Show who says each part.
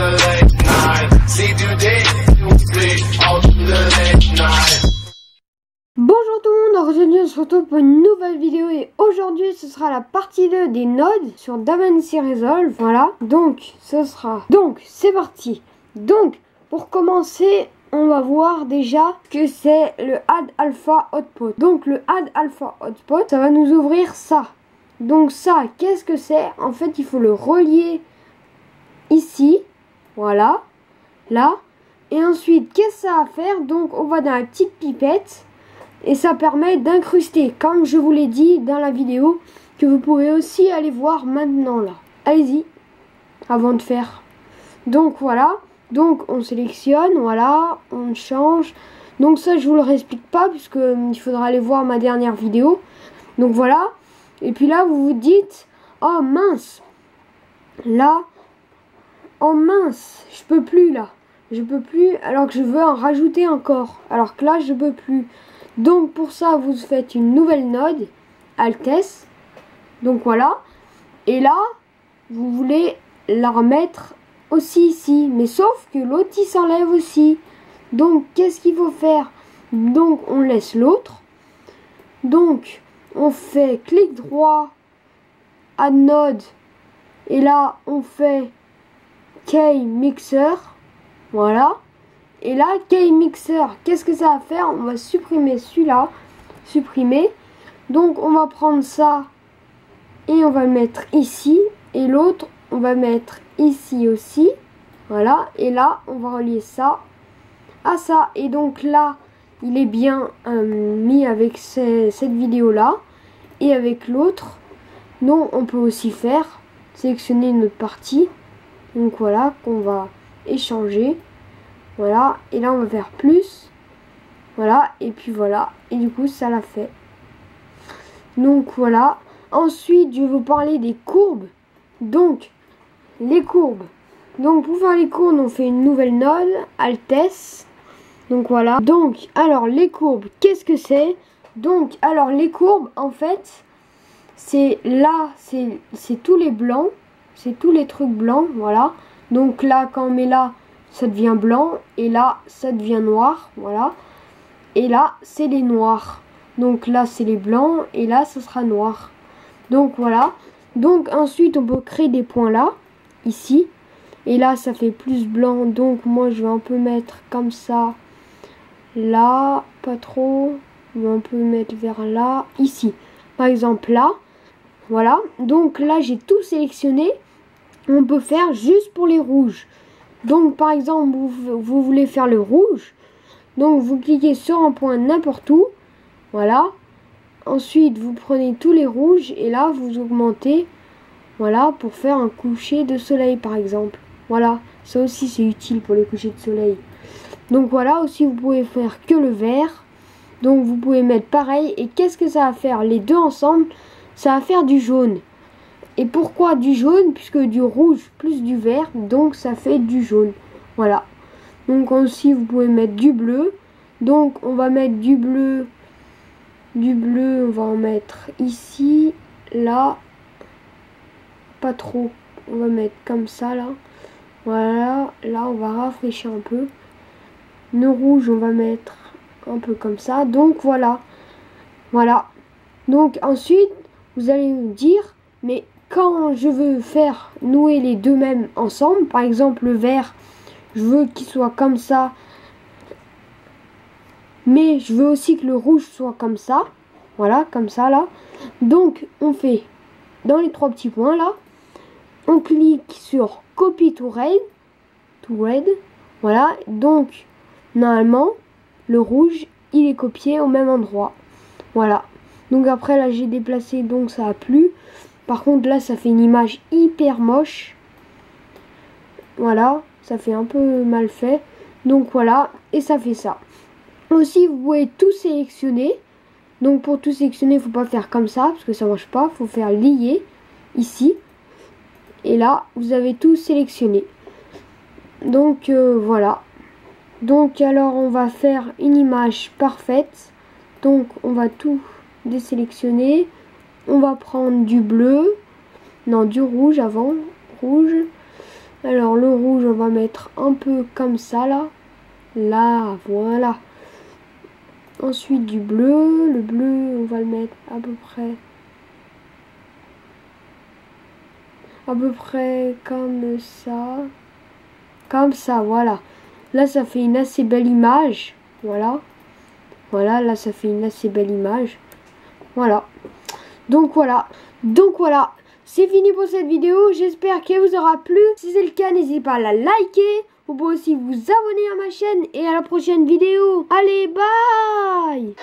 Speaker 1: the late night. Si tu t'oublie all through the late night.
Speaker 2: Bonjour tout le monde, aujourd'hui on se retrouve pour une nouvelle vidéo et aujourd'hui ce sera la partie 2 des nodes sur DaVinci Resolve, voilà, donc c'est parti. Donc pour commencer on va voir déjà que c'est le Add Alpha Hotspot. Donc le Add Alpha Hotspot, ça va nous ouvrir ça. Donc ça, qu'est-ce que c'est? En fait il faut le relier ici, voilà, là, et ensuite qu'est-ce que ça va faire? Donc on va dans la petite pipette. Et ça permet d'incruster, comme je vous l'ai dit dans la vidéo, que vous pouvez aussi aller voir maintenant là. Allez-y, avant de faire. Donc voilà, donc on sélectionne, voilà, on change. Donc ça je vous le réexplique pas, puisque il faudra aller voir ma dernière vidéo. Donc voilà, et puis là vous vous dites, oh mince, là, oh mince, je peux plus là. Je peux plus, alors que je veux en rajouter encore. Alors que là je peux plus. Donc pour ça vous faites une nouvelle node, Alt S, donc voilà, et là vous voulez la remettre aussi ici, mais sauf que l'autre il s'enlève aussi. Donc qu'est-ce qu'il faut faire? Donc on laisse l'autre, donc on fait clic droit, Add Node, et là on fait Key Mixer, voilà. Et là, Key Mixer, qu'est-ce que ça va faire? On va supprimer celui-là. Supprimer. Donc, on va prendre ça et on va le mettre ici. Et l'autre, on va mettre ici aussi. Voilà. Et là, on va relier ça à ça. Et donc là, il est bien mis avec cette vidéo-là. Et avec l'autre, donc on peut aussi faire sélectionner notre partie. Donc voilà, qu'on va échanger. Voilà, et là on va faire plus, voilà, et puis voilà, et du coup ça l'a fait. Donc voilà, ensuite je vais vous parler des courbes. Donc les courbes, donc pour faire les courbes on fait une nouvelle node, Alt S. Donc voilà, donc alors les courbes, qu'est-ce que c'est? Donc alors les courbes en fait c'est là, c'est tous les blancs, c'est tous les trucs blancs, voilà. Donc là quand on met là, ça devient blanc, et là ça devient noir, voilà, et là c'est les noirs, donc là c'est les blancs, et là ce sera noir. Donc voilà, donc ensuite on peut créer des points là, ici, et là ça fait plus blanc, donc moi je vais un peu mettre comme ça, là, pas trop, on va un peu mettre vers là, ici, par exemple là, voilà, donc là j'ai tout sélectionné. On peut faire juste pour les rouges. Donc par exemple vous voulez faire le rouge, donc vous cliquez sur un point n'importe où, voilà, ensuite vous prenez tous les rouges et là vous augmentez, voilà, pour faire un coucher de soleil par exemple, voilà, ça aussi c'est utile pour les couchers de soleil. Donc voilà, aussi vous pouvez faire que le vert, donc vous pouvez mettre pareil, et qu'est-ce que ça va faire? Les deux ensemble, ça va faire du jaune. Et pourquoi du jaune? Puisque du rouge plus du vert, donc ça fait du jaune. Voilà. Donc aussi vous pouvez mettre du bleu. Donc on va mettre du bleu. Du bleu, on va en mettre ici, là. Pas trop. On va mettre comme ça là. Voilà. Là on va rafraîchir un peu. Le rouge on va mettre un peu comme ça. Donc voilà. Voilà. Donc ensuite vous allez me dire, mais quand je veux faire nouer les deux mêmes ensemble, par exemple le vert, je veux qu'il soit comme ça, mais je veux aussi que le rouge soit comme ça, voilà, comme ça là. Donc on fait dans les trois petits points là, on clique sur Copy to Red, voilà, donc normalement le rouge il est copié au même endroit, voilà. Donc après là j'ai déplacé, donc ça a plu. Par contre là ça fait une image hyper moche. Voilà, ça fait un peu mal fait. Donc voilà, et ça fait ça. Aussi vous pouvez tout sélectionner. Donc pour tout sélectionner, il ne faut pas faire comme ça, parce que ça ne marche pas. Il faut faire lier, ici. Et là, vous avez tout sélectionné. Donc voilà. Donc alors on va faire une image parfaite. Donc on va tout désélectionner. On va prendre du bleu, non du rouge avant, rouge, Alors le rouge, on va mettre un peu comme ça là. Là, voilà. Ensuite du bleu. Le bleu, on va le mettre à peu près. À peu près comme ça. Comme ça, voilà. Là, ça fait une assez belle image. Voilà. Voilà, là, ça fait une assez belle image. Voilà. Donc voilà. C'est fini pour cette vidéo. J'espère qu'elle vous aura plu. Si c'est le cas, n'hésitez pas à la liker. Vous pouvez aussi vous abonner à ma chaîne. Et à la prochaine vidéo. Allez, bye!